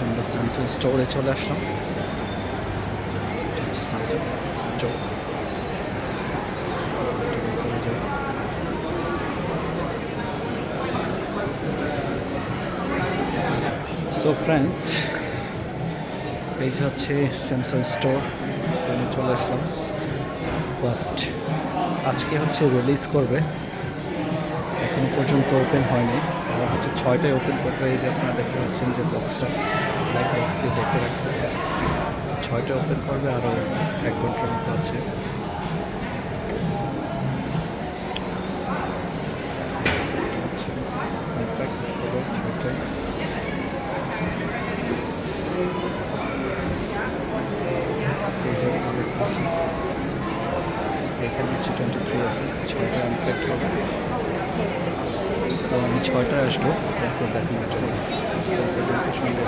আমরা স্যামসাং স্টোরে চলে আসলাম। স্যামসাং স্টোর সো ফ্রেন্ডস, এই যে হচ্ছে স্যামসাং স্টোর, চলে আসলাম। বাট আজকে হচ্ছে রিলিজ করবে, এখনো পর্যন্ত ওপেন হয়নি। আর হচ্ছে 6টায় ওপেন করবে। এই যে আপনারা দেখতে পাচ্ছেন যে বক্সটা লাইট বক্স দিয়ে দেখতে রাখছে। 6টায় ওপেন করবে, আরও 1 ঘন্টার মতো আছে। এখানে হচ্ছে 23 আছে, 6টায় আনপ্যাক্ট হবে। তো আমি 6টায় আসবো, তারপর দেখানোর জন্য সঙ্গে।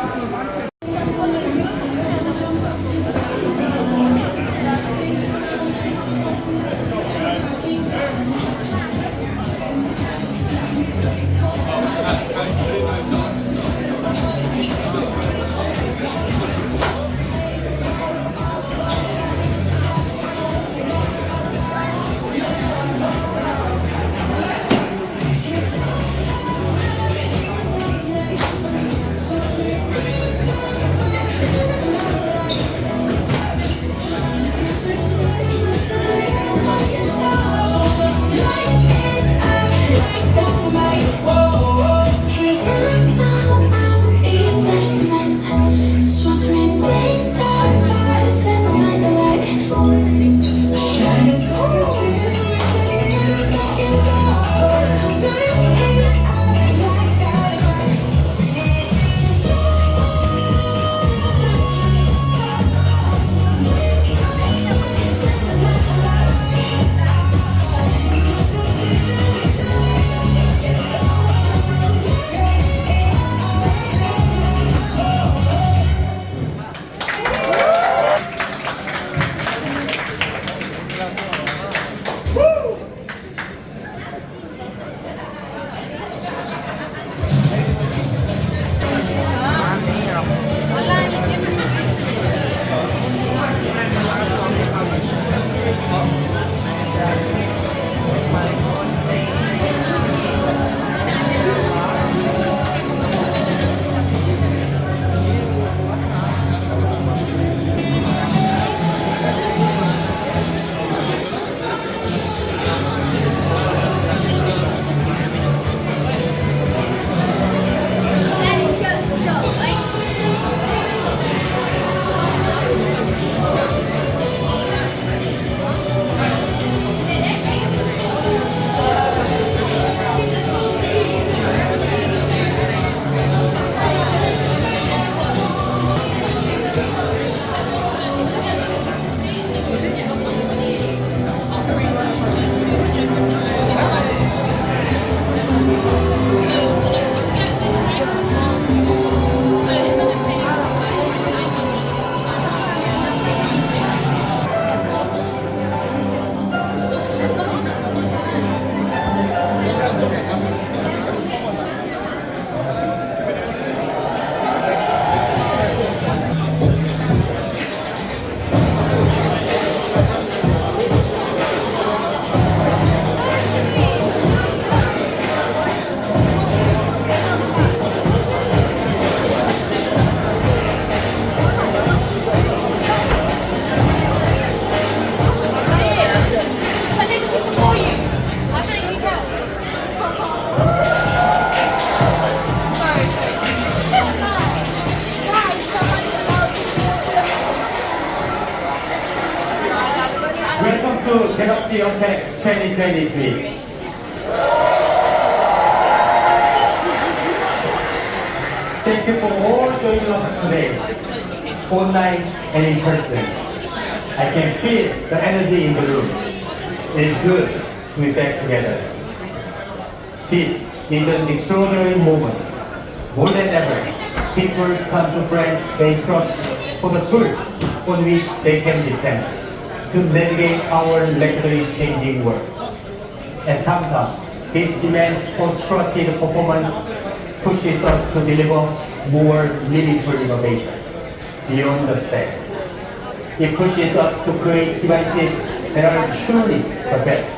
Welcome to Galaxy of Tech 2023. Thank you for all joining us today, online and in person. I can feel the energy in the room. It is good to be back together. This is an extraordinary moment. More than ever, people come to brands they trust for the tools on which they can depend to navigate our rapidly changing world. At Samsung, this demand for trusted performance pushes us to deliver more meaningful innovations beyond the specs. It pushes us to create devices that are truly the best.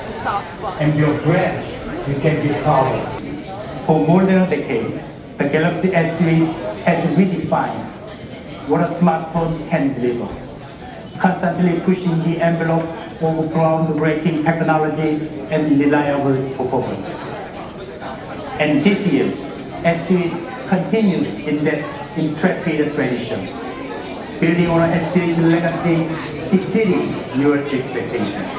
And your brand, you can be proud of. For more than a decade, the Galaxy S series has redefined what a smartphone can deliver, constantly pushing the envelope of groundbreaking technology and reliable performance. And this year, S series continues in that intrepid tradition, building on S series legacy, exceeding your expectations.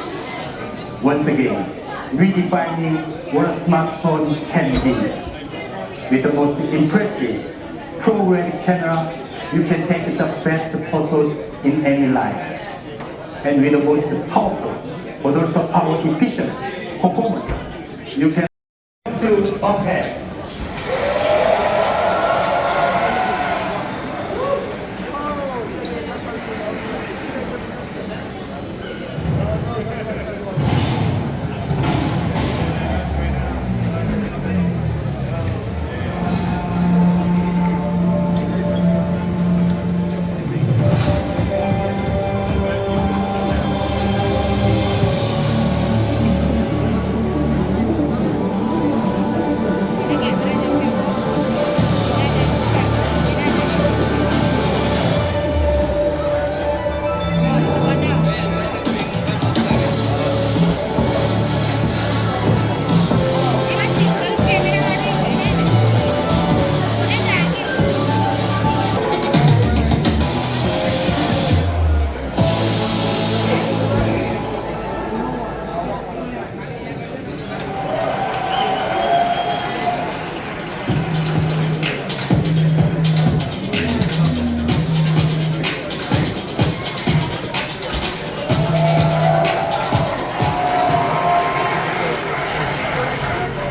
Once again, redefining what a smartphone can be. With the most impressive ProRes camera, you can take the best photos in any light. And with the most powerful, but also power efficient performance, you can to compare.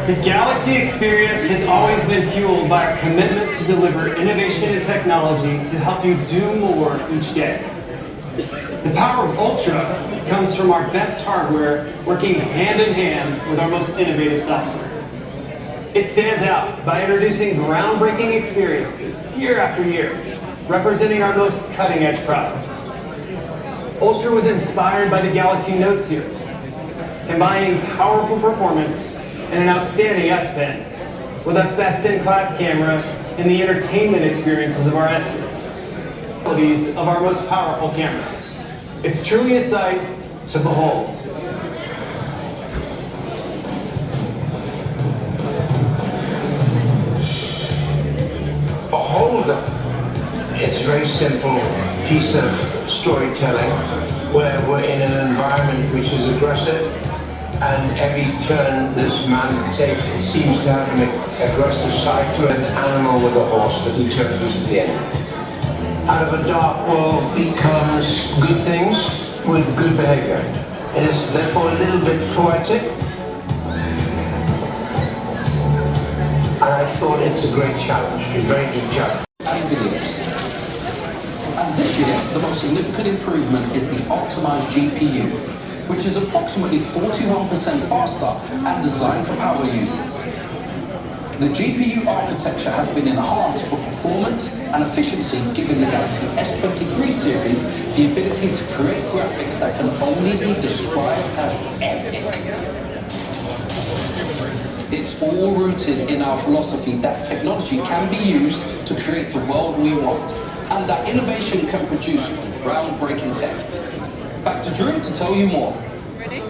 The Galaxy experience has always been fueled by our commitment to deliver innovation and technology to help you do more each day. The power of Ultra comes from our best hardware working hand in hand with our most innovative software. It stands out by introducing groundbreaking experiences year after year, representing our most cutting-edge products. Ultra was inspired by the Galaxy Note series, combining powerful performance and an outstanding S Pen with a best-in-class camera and the entertainment experiences of our S series. Qualities of our most powerful camera. It's truly a sight to behold. Behold, it's a very simple piece of storytelling where we're in an environment which is aggressive. And every turn this man takes, it seems to have an aggressive side to an animal with a horse that he turns loose at the end. Out of a dark world becomes good things with good behavior. It is therefore a little bit poetic. And I thought it's a great challenge, a very good challenge. Videos. And this year, the most significant improvement is the optimized GPU, which is approximately 41% faster and designed for power users. The GPU architecture has been enhanced for performance and efficiency, giving the Galaxy S23 series the ability to create graphics that can only be described as epic. It's all rooted in our philosophy that technology can be used to create the world we want, and that innovation can produce groundbreaking tech. Back to Drew to tell you more. Ready?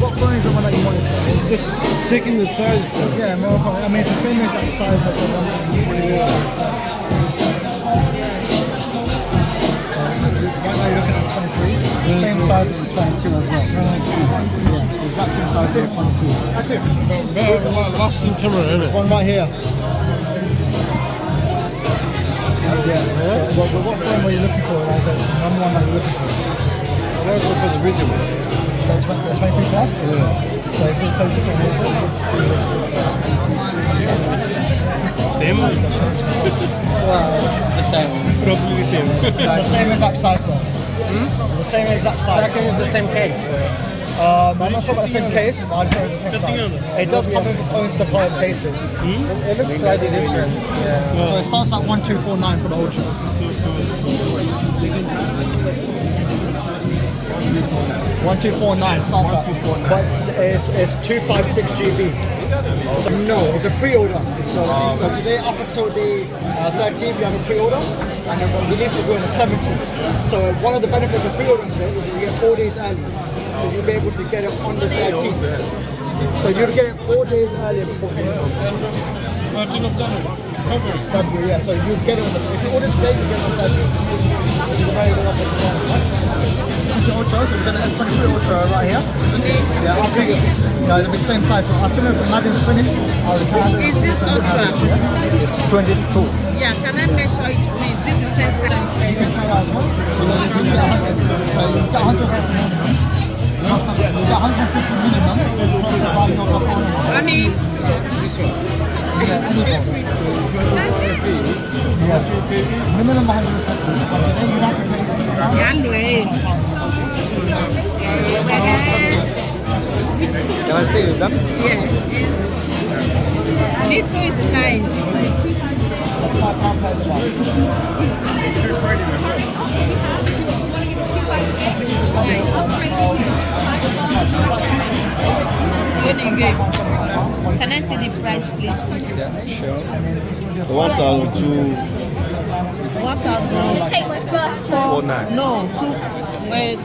What phone is the one that you want to sell? Just checking the size. Yeah, more I mean, it's the same exact size as the one that you want to sell. Right now you're looking at 23, same size as the 22 as well. Yeah, the exact same size as the 22. That's it. Better last in camera, isn't it? One right here. Yeah. So, what phone were you looking for? Like the number one that you're looking for? I want to go for the video one. The 23 plus? Yeah. So if we close this one here, so Same? The same. Probably the same. It's the same exact size, sir. The same exact size. I reckon it's the same case. I'm not sure about the same case, but I'm sure it's the same size. It does come with its own supply of cases. It looks slightly different. Yeah. So it starts at 1249 for the Ultra. 1249 starts at, but it's 256 GB. So no, it's a pre-order. So today up until the 13th you have a pre-order, and then the release will go on the 17th. So one of the benefits of pre-ordering today is that you get 4 days early. So you'll be able to get it on the 13th. So you'll get it 4 days earlier before Christmas. 13th of January. February, yeah. So you get it on the, if you order today, you get it on the 13th. Which is a very good offer today. Ultra, so we've got the S23 Ultra right here. Yeah, I'll bring it. Yeah, it'll be the same size. So as soon as the Madden's finished, I'll have it. Is this Ultra? It's 22. Yeah, can I measure it please? Is it the same size? You can try that as well. So then you get 100. So you get 150 minimum. You get 150 minimum. Honey? Yeah, minimum 150. But then you have to pay Can I see you done? Yeah, it's... This one is nice. What do you get? Can I see the price, please? Yeah, sure. 1,249. 1,049. No, 249.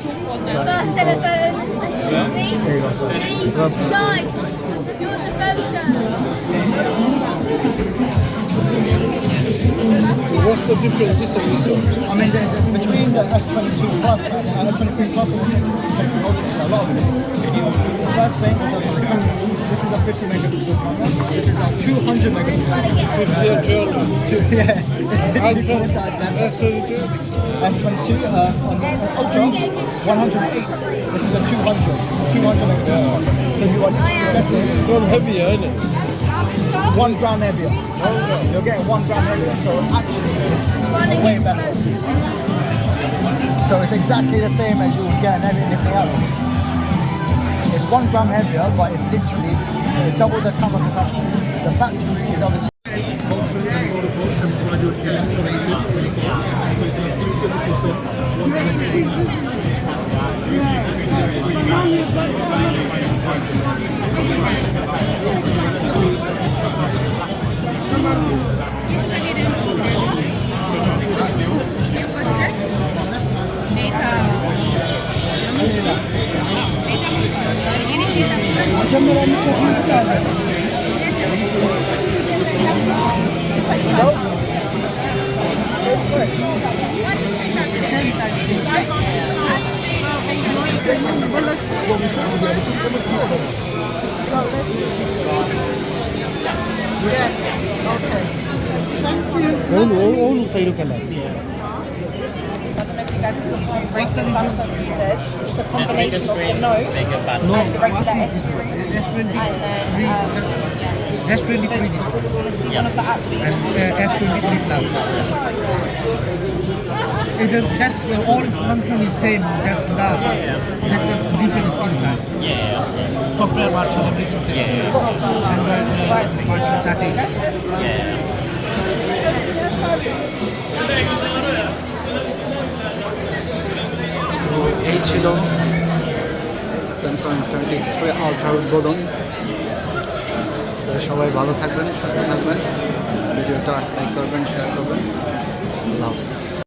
What's the difference this and this one? I mean, between the S22 Plus and the S23 Plus and the S23 Ultra, there's a lot of difference. The first thing is that this is a 50 megapixel camera. This is a 200 megapixel camera. 50 Yeah, it's S22? S22 on the Ultra, 108. This is a 200 megapixel. So you want This is gone heavier, isn't it? 1 gram heavier. You're getting 1 gram heavier, so actually it's way better. So it's exactly the same as you would get in anything else. It's 1 gram heavier, but it's literally double the camera capacity. The battery is obviously Onu sayılı kadar. What's the reason? It's a combination of the note and the regular S23. S23 One of the apps we and S23 Plus. It's just, that's all function is same, just the different skin size. Yeah. Software version, everything same. Android version 30. এই ছিল Samsung 23 ultra উদ্বোধন। সবাই ভালো থাকবেন, সুস্থ থাকবেন, ভিডিওটা like করবেন, শেয়ার করবেন। আল্লাহ হাফেজ।